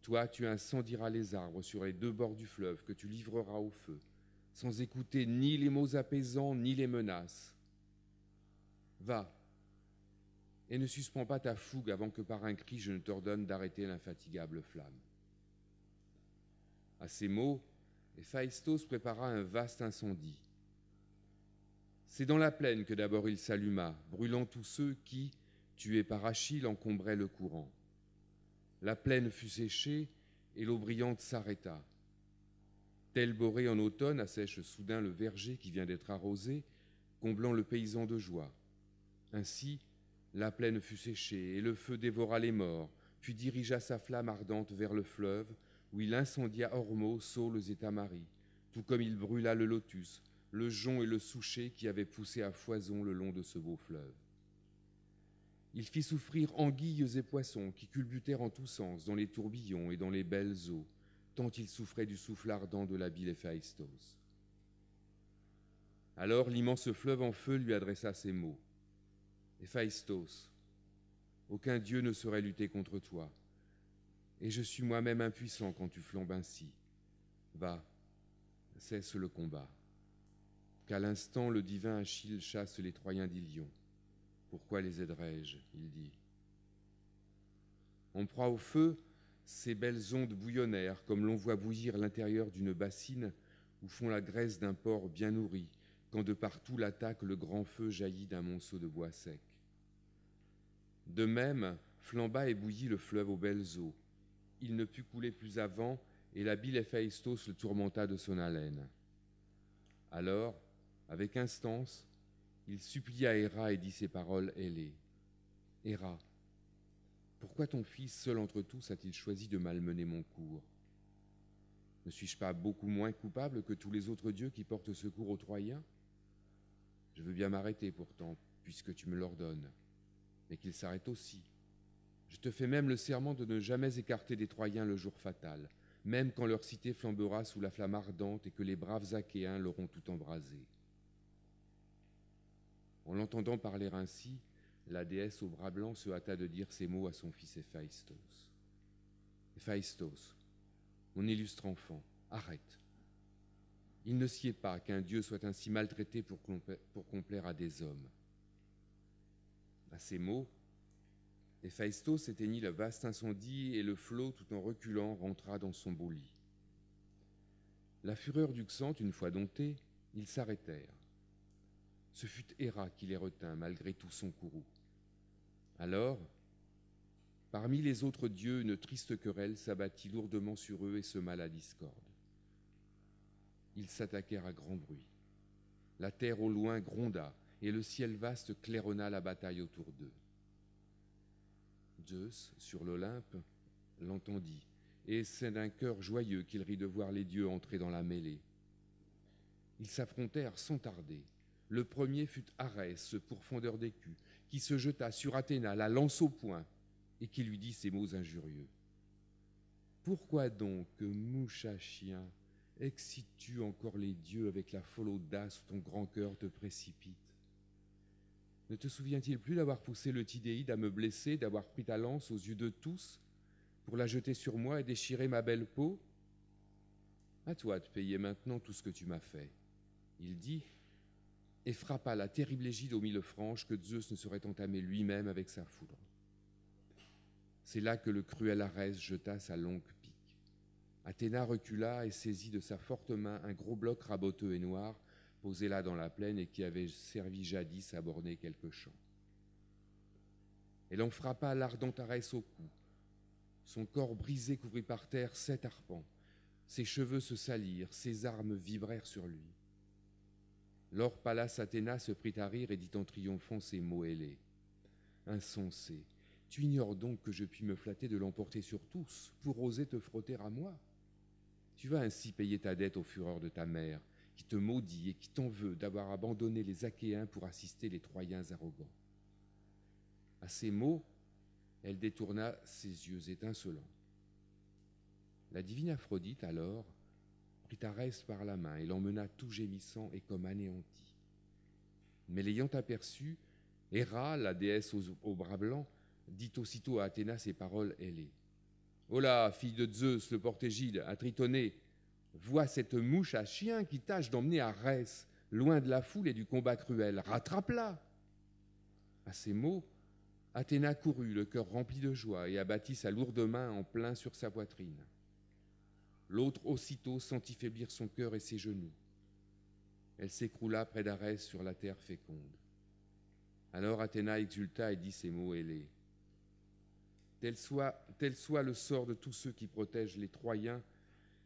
Toi, tu incendieras les arbres sur les deux bords du fleuve que tu livreras au feu, sans écouter ni les mots apaisants ni les menaces. Va, et ne suspends pas ta fougue avant que par un cri je ne t'ordonne d'arrêter l'infatigable flamme. » À ces mots, Héphaïstos prépara un vaste incendie. C'est dans la plaine que d'abord il s'alluma, brûlant tous ceux qui, tués par Achille, encombraient le courant. La plaine fut séchée et l'eau brillante s'arrêta. Telle Borée en automne assèche soudain le verger qui vient d'être arrosé, comblant le paysan de joie. Ainsi, la plaine fut séchée, et le feu dévora les morts, puis dirigea sa flamme ardente vers le fleuve, où il incendia ormeaux, saules et tamaris, tout comme il brûla le lotus, le jonc et le souchet qui avaient poussé à foison le long de ce beau fleuve. Il fit souffrir anguilles et poissons qui culbutèrent en tous sens dans les tourbillons et dans les belles eaux, tant ils souffraient du souffle ardent de l'habile Héphaïstos. Alors l'immense fleuve en feu lui adressa ces mots. « Héphaïstos, aucun dieu ne saurait lutter contre toi, et je suis moi-même impuissant quand tu flambes ainsi. Va, cesse le combat. Qu'à l'instant le divin Achille chasse les Troyens d'Ilion. Pourquoi les aiderais-je » il dit. En proie au feu, ces belles ondes bouillonnèrent comme l'on voit bouillir l'intérieur d'une bassine où fond la graisse d'un porc bien nourri, quand de partout l'attaque le grand feu jaillit d'un monceau de bois sec. De même, flamba et bouillit le fleuve aux belles eaux. Il ne put couler plus avant, et l'habile Héphaïstos le tourmenta de son haleine. Alors, avec instance, il supplia Héra et dit ces paroles ailées. « Héra, pourquoi ton fils, seul entre tous, a-t-il choisi de malmener mon cours? Ne suis-je pas beaucoup moins coupable que tous les autres dieux qui portent secours aux Troyens? Je veux bien m'arrêter pourtant, puisque tu me l'ordonnes, mais qu'il s'arrête aussi. Je te fais même le serment de ne jamais écarter des Troyens le jour fatal, même quand leur cité flambera sous la flamme ardente et que les braves Achéens l'auront tout embrasée. » En l'entendant parler ainsi, la déesse au bras blanc se hâta de dire ces mots à son fils Héphaïstos. « Héphaïstos, mon illustre enfant, arrête. Il ne sied pas qu'un dieu soit ainsi maltraité pour complaire à des hommes. » À ces mots, Héphaïstos éteignit le vaste incendie et le flot, tout en reculant, rentra dans son beau lit. La fureur du Xanthe, une fois domptée, ils s'arrêtèrent. Ce fut Héra qui les retint, malgré tout son courroux. Alors, parmi les autres dieux, une triste querelle s'abattit lourdement sur eux et sema la discorde. Ils s'attaquèrent à grand bruit. La terre au loin gronda, et le ciel vaste claironna la bataille autour d'eux. Zeus, sur l'Olympe, l'entendit, et c'est d'un cœur joyeux qu'il rit de voir les dieux entrer dans la mêlée. Ils s'affrontèrent sans tarder. Le premier fut Arès, ce pourfendeur d'écus, qui se jeta sur Athéna, la lance au poing, et qui lui dit ces mots injurieux. « Pourquoi donc, mouche à chien, excites-tu encore les dieux avec la folle audace où ton grand cœur te précipite? Ne te souvient-il plus d'avoir poussé le Tidéide à me blesser, d'avoir pris ta lance aux yeux de tous, pour la jeter sur moi et déchirer ma belle peau? À toi de payer maintenant tout ce que tu m'as fait. » Il dit, et frappa la terrible égide aux 1000 franches que Zeus ne saurait entamer lui-même avec sa foudre. C'est là que le cruel Arès jeta sa longue pique. Athéna recula et saisit de sa forte main un gros bloc raboteux et noir, posé là dans la plaine et qui avait servi jadis à borner quelques champs. Elle en frappa l'ardent Arès au cou. Son corps brisé couvrit par terre 7 arpents. Ses cheveux se salirent, ses armes vibrèrent sur lui. Lors Pallas Athéna se prit à rire et dit en triomphant ces mots ailés. « Insensé, tu ignores donc que je puis me flatter de l'emporter sur tous pour oser te frotter à moi? Tu vas ainsi payer ta dette aux fureurs de ta mère, qui te maudit et qui t'en veut d'avoir abandonné les Achéens pour assister les Troyens arrogants. » À ces mots, elle détourna ses yeux étincelants. La divine Aphrodite, alors, prit Arès par la main et l'emmena tout gémissant et comme anéanti. Mais l'ayant aperçu, Héra, la déesse aux bras blancs, dit aussitôt à Athéna ces paroles ailées. « Hola, fille de Zeus, le porte-égide, attritonné, vois cette mouche à chien qui tâche d'emmener Arès, loin de la foule et du combat cruel. Rattrape-la !» À ces mots, Athéna courut, le cœur rempli de joie, et abattit sa lourde main en plein sur sa poitrine. L'autre aussitôt sentit faiblir son cœur et ses genoux. Elle s'écroula près d'Arès sur la terre féconde. Alors Athéna exulta et dit ces mots ailés. Tel soit le sort de tous ceux qui protègent les Troyens,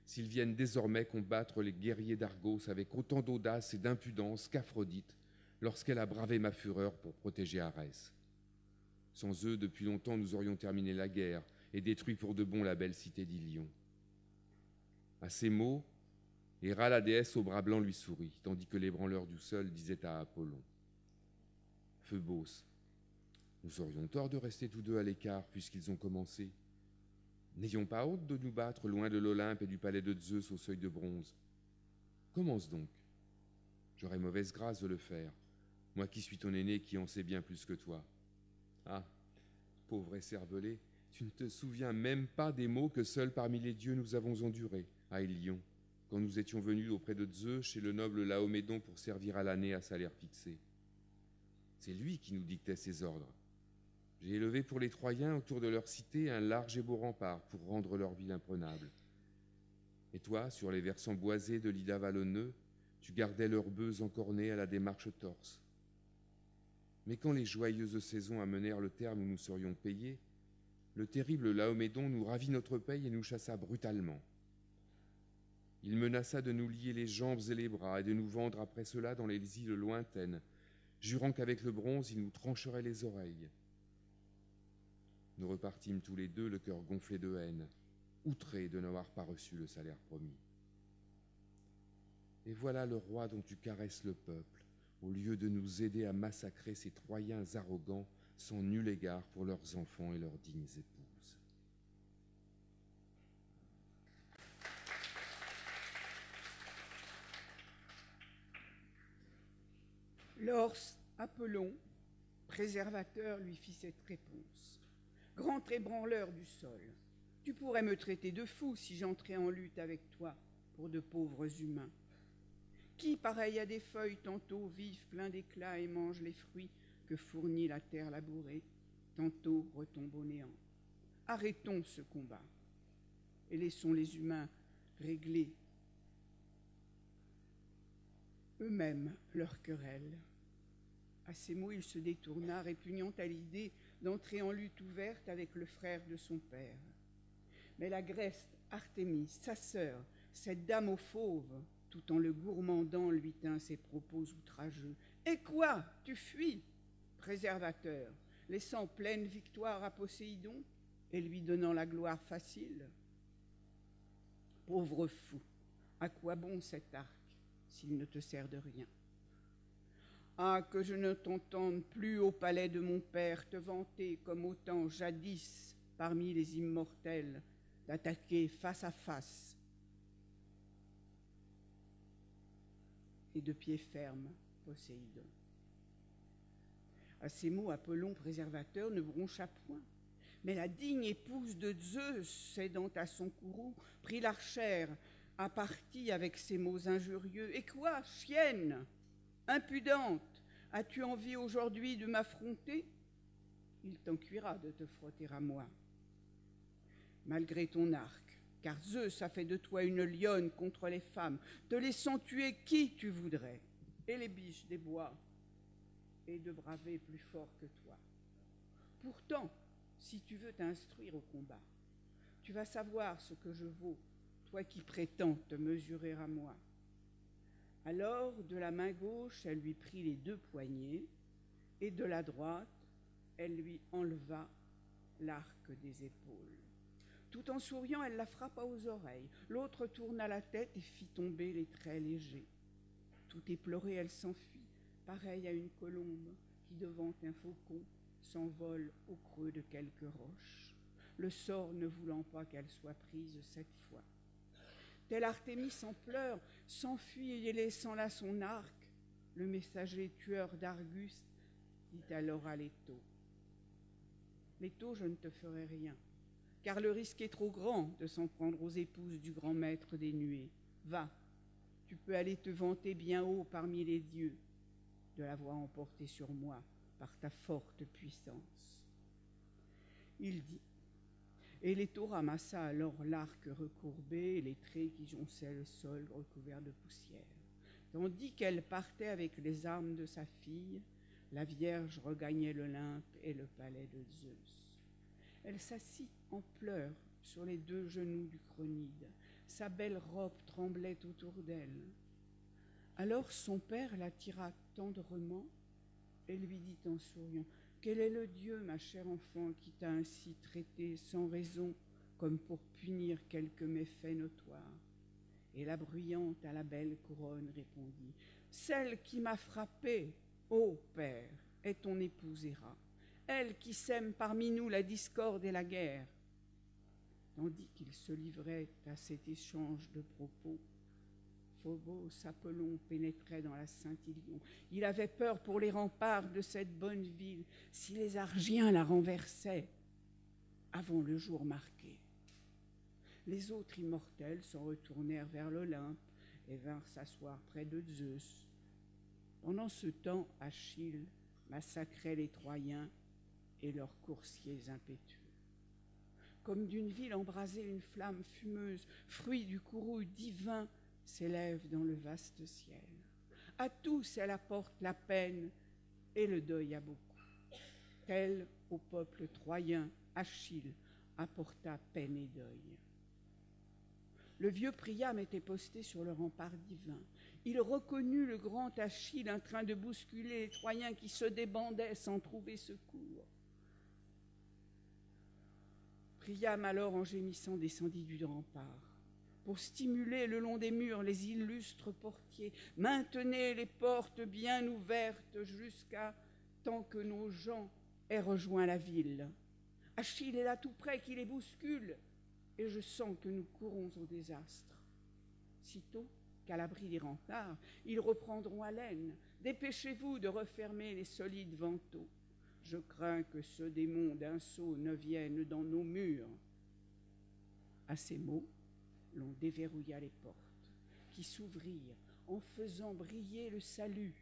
s'ils viennent désormais combattre les guerriers d'Argos avec autant d'audace et d'impudence qu'Aphrodite, lorsqu'elle a bravé ma fureur pour protéger Arès. Sans eux, depuis longtemps, nous aurions terminé la guerre et détruit pour de bon la belle cité d'Ilion. » À ces mots, Héra, la déesse au bras blanc, lui sourit, tandis que l'ébranleur du sol disait à Apollon: « Phœbos, nous aurions tort de rester tous deux à l'écart puisqu'ils ont commencé. N'ayons pas honte de nous battre loin de l'Olympe et du palais de Zeus au seuil de bronze. Commence donc. J'aurais mauvaise grâce de le faire, moi qui suis ton aîné qui en sais bien plus que toi. Ah, pauvre écervelé, tu ne te souviens même pas des maux que seuls parmi les dieux nous avons endurés, à Ilion, quand nous étions venus auprès de Zeus chez le noble Laomédon pour servir à l'année à salaire fixé. C'est lui qui nous dictait ses ordres. J'ai élevé pour les Troyens autour de leur cité un large et beau rempart pour rendre leur ville imprenable. Et toi, sur les versants boisés de l'Ida vallonneux, tu gardais leurs bœufs encornés à la démarche torse. Mais quand les joyeuses saisons amenèrent le terme où nous serions payés, le terrible Laomédon nous ravit notre paye et nous chassa brutalement. Il menaça de nous lier les jambes et les bras et de nous vendre après cela dans les îles lointaines, jurant qu'avec le bronze, il nous trancherait les oreilles. Nous repartîmes tous les deux, le cœur gonflé de haine, outrés de n'avoir pas reçu le salaire promis. Et voilà le roi dont tu caresses le peuple, au lieu de nous aider à massacrer ces Troyens arrogants sans nul égard pour leurs enfants et leurs dignes épouses. Lors Apollon, préservateur, lui fit cette réponse. « Grand ébranleur du sol, tu pourrais me traiter de fou si j'entrais en lutte avec toi pour de pauvres humains. Qui, pareil à des feuilles, tantôt vivent plein d'éclat et mangent les fruits que fournit la terre labourée, tantôt retombe au néant. Arrêtons ce combat et laissons les humains régler eux-mêmes leur querelle. » À ces mots, il se détourna, répugnant à l'idée d'entrer en lutte ouverte avec le frère de son père. Mais la Grèce Artémis, sa sœur, cette dame aux fauves, tout en le gourmandant, lui tint ses propos outrageux. « Et quoi, tu fuis, préservateur, laissant pleine victoire à Poséidon et lui donnant la gloire facile? Pauvre fou, à quoi bon cet arc s'il ne te sert de rien? Ah, que je ne t'entende plus au palais de mon père te vanter comme autant jadis parmi les immortels d'attaquer face à face et de pied ferme Poséidon. » À ces mots, Apollon, préservateur, ne broncha point, mais la digne épouse de Zeus, cédant à son courroux, prit l'archère à partie avec ces mots injurieux. « Et quoi, chienne, impudente, as-tu envie aujourd'hui de m'affronter? Il t'en cuira de te frotter à moi. Malgré ton arc, car Zeus a fait de toi une lionne contre les femmes, te laissant tuer qui tu voudrais, et les biches des bois, et de braver plus fort que toi. Pourtant, si tu veux t'instruire au combat, tu vas savoir ce que je vaux, toi qui prétends te mesurer à moi. » Alors, de la main gauche, elle lui prit les deux poignets, et de la droite, elle lui enleva l'arc des épaules. Tout en souriant, elle la frappa aux oreilles. L'autre tourna la tête et fit tomber les traits légers. Tout éplorée, elle s'enfuit, pareille à une colombe qui, devant un faucon, s'envole au creux de quelque roche, le sort ne voulant pas qu'elle soit prise cette fois. Telle Artémis en pleurs, s'enfuit et laissant là son arc, le messager tueur d'Argus dit alors à Léto: « Léto, je ne te ferai rien, car le risque est trop grand de s'en prendre aux épouses du grand maître des nuées. Va, tu peux aller te vanter bien haut parmi les dieux de l'avoir emporté sur moi par ta forte puissance. » Il dit, et Léto ramassa alors l'arc recourbé et les traits qui jonchaient le sol recouvert de poussière. Tandis qu'elle partait avec les armes de sa fille, la Vierge regagnait l'Olympe et le palais de Zeus. Elle s'assit en pleurs sur les deux genoux du Cronide. Sa belle robe tremblait autour d'elle. Alors son père la tira tendrement et lui dit en souriant, « Quel est le Dieu, ma chère enfant, qui t'a ainsi traité sans raison, comme pour punir quelque méfait notoire ?» Et la bruyante à la belle couronne répondit, « Celle qui m'a frappée, ô père, est ton épouse Héra, elle qui sème parmi nous la discorde et la guerre. » Tandis qu'il se livrait à cet échange de propos, Phobos Apollon pénétrait dans la Saint-Ilion. Il avait peur pour les remparts de cette bonne ville si les Argiens la renversaient avant le jour marqué. Les autres immortels s'en retournèrent vers l'Olympe et vinrent s'asseoir près de Zeus. Pendant ce temps, Achille massacrait les Troyens et leurs coursiers impétueux. Comme d'une ville embrasée, une flamme fumeuse, fruit du courroux divin, s'élève dans le vaste ciel. À tous elle apporte la peine et le deuil à beaucoup. Tel au peuple troyen, Achille apporta peine et deuil. Le vieux Priam était posté sur le rempart divin. Il reconnut le grand Achille en train de bousculer les Troyens qui se débandaient sans trouver secours. Priam alors en gémissant descendit du rempart. Pour stimuler le long des murs les illustres portiers, maintenez les portes bien ouvertes jusqu'à temps que nos gens aient rejoint la ville. Achille est là tout près qui les bouscule, et je sens que nous courons au désastre. Sitôt qu'à l'abri des remparts, ils reprendront haleine. Dépêchez-vous de refermer les solides vantaux. Je crains que ce démon d'un sceau ne vienne dans nos murs. À ces mots, l'on déverrouilla les portes, qui s'ouvrirent en faisant briller le salut.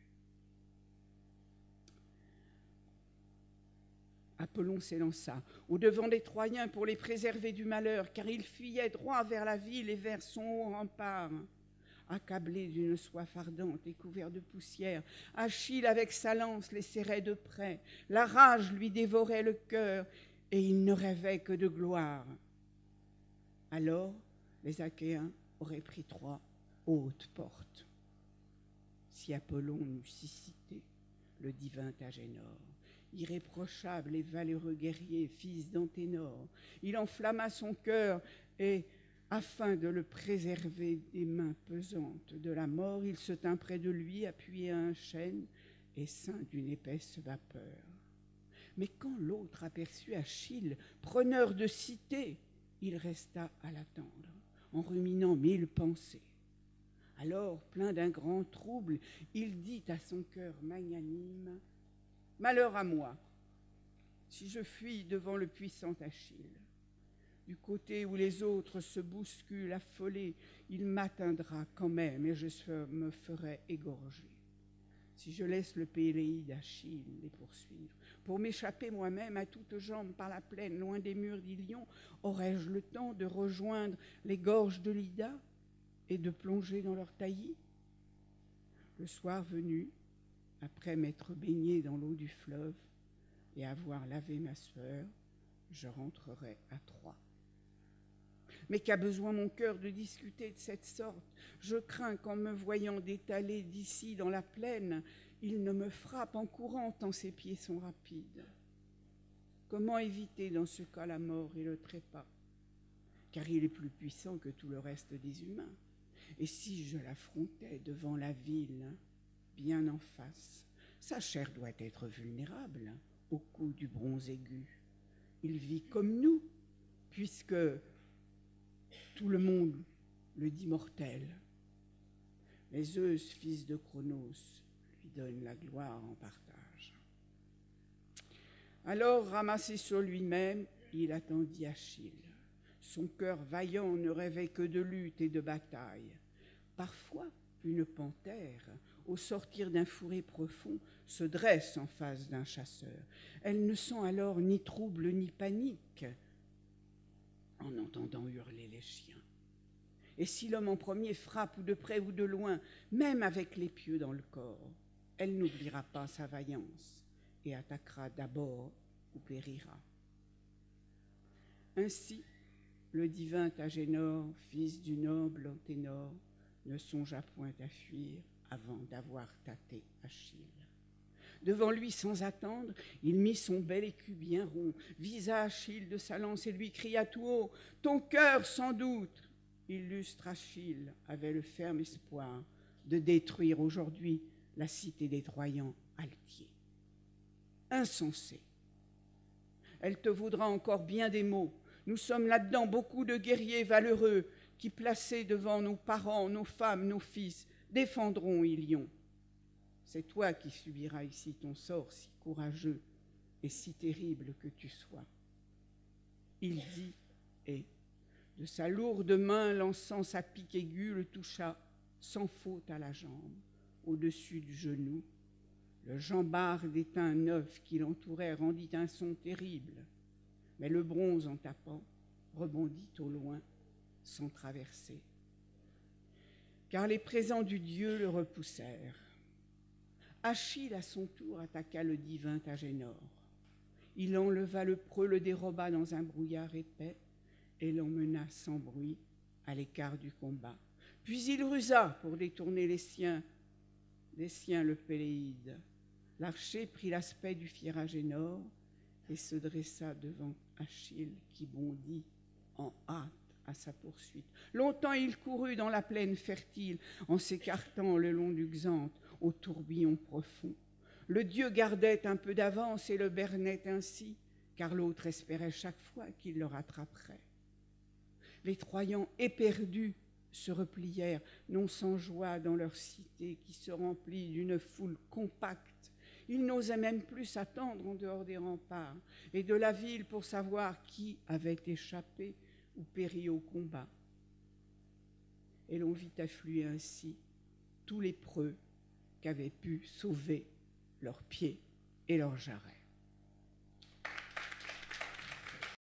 Apollon s'élança au-devant des Troyens pour les préserver du malheur, car ils fuyaient droit vers la ville et vers son haut rempart. Accablé d'une soif ardente et couvert de poussière, Achille avec sa lance les serrait de près. La rage lui dévorait le cœur et il ne rêvait que de gloire. Alors, les Achéens auraient pris Troie haute porte. Si Apollon n'eût suscité le divin Agénor, irréprochable et valeureux guerrier, fils d'Anténor, il enflamma son cœur et, afin de le préserver des mains pesantes de la mort, il se tint près de lui, appuyé à un chêne et ceint d'une épaisse vapeur. Mais quand l'autre aperçut Achille, preneur de cité, il resta à l'attendre, en ruminant 1000 pensées. Alors, plein d'un grand trouble, il dit à son cœur magnanime, « Malheur à moi, si je fuis devant le puissant Achille. Du côté où les autres se bousculent affolés, il m'atteindra quand même et je me ferai égorger. Si je laisse le Péléide Achille les poursuivre, pour m'échapper moi-même à toutes jambes par la plaine, loin des murs d'Ilion, aurais-je le temps de rejoindre les gorges de l'Ida et de plonger dans leur taillis? Le soir venu, après m'être baigné dans l'eau du fleuve et avoir lavé ma sueur, je rentrerai à Troie. Mais qu'a besoin mon cœur de discuter de cette sorte? Je crains qu'en me voyant d'étaler d'ici dans la plaine, il ne me frappe en courant tant ses pieds sont rapides. Comment éviter dans ce cas la mort et le trépas? Car il est plus puissant que tout le reste des humains. Et si je l'affrontais devant la ville, bien en face, sa chair doit être vulnérable au coup du bronze aigu. Il vit comme nous, puisque tout le monde le dit mortel. Mais Zeus, fils de Cronos, lui donne la gloire en partage. Alors, ramassé sur lui-même, il attendit Achille. Son cœur vaillant ne rêvait que de lutte et de bataille. Parfois, une panthère, au sortir d'un fourré profond, se dresse en face d'un chasseur. Elle ne sent alors ni trouble ni panique en entendant hurler les chiens. Et si l'homme en premier frappe ou de près ou de loin, même avec l'épieu dans le corps, elle n'oubliera pas sa vaillance et attaquera d'abord ou périra. Ainsi, le divin Agénor, fils du noble Anténor, ne songea point à fuir avant d'avoir tâté Achille. Devant lui, sans attendre, il mit son bel écu bien rond, visa Achille de sa lance et lui cria tout haut, « Ton cœur, sans doute !» Illustre Achille avait le ferme espoir de détruire aujourd'hui la cité des Troyens altiers. Insensé. Elle te vaudra encore bien des maux. Nous sommes là-dedans beaucoup de guerriers valeureux qui, placés devant nos parents, nos femmes, nos fils, défendront Ilion. C'est toi qui subiras ici ton sort si courageux et si terrible que tu sois. Il dit, et, de sa lourde main lançant sa pique aiguë, le toucha sans faute à la jambe, au-dessus du genou. Le jambard d'étain neuf qui l'entourait rendit un son terrible, mais le bronze en tapant rebondit au loin sans traverser. Car les présents du dieu le repoussèrent. Achille, à son tour, attaqua le divin Agénor. Il enleva le preux, le déroba dans un brouillard épais et l'emmena sans bruit à l'écart du combat. Puis il rusa pour détourner les siens le Péléide. L'archer prit l'aspect du fier Agénor et se dressa devant Achille qui bondit en hâte à sa poursuite. Longtemps il courut dans la plaine fertile en s'écartant le long du Xanthe au tourbillon profond. Le dieu gardait un peu d'avance et le bernait ainsi, car l'autre espérait chaque fois qu'il le rattraperait. Les Troyens éperdus se replièrent, non sans joie, dans leur cité qui se remplit d'une foule compacte. Ils n'osaient même plus s'attendre en dehors des remparts et de la ville pour savoir qui avait échappé ou péri au combat. Et l'on vit affluer ainsi tous les preux qu'avaient pu sauver leurs pieds et leurs jarrets.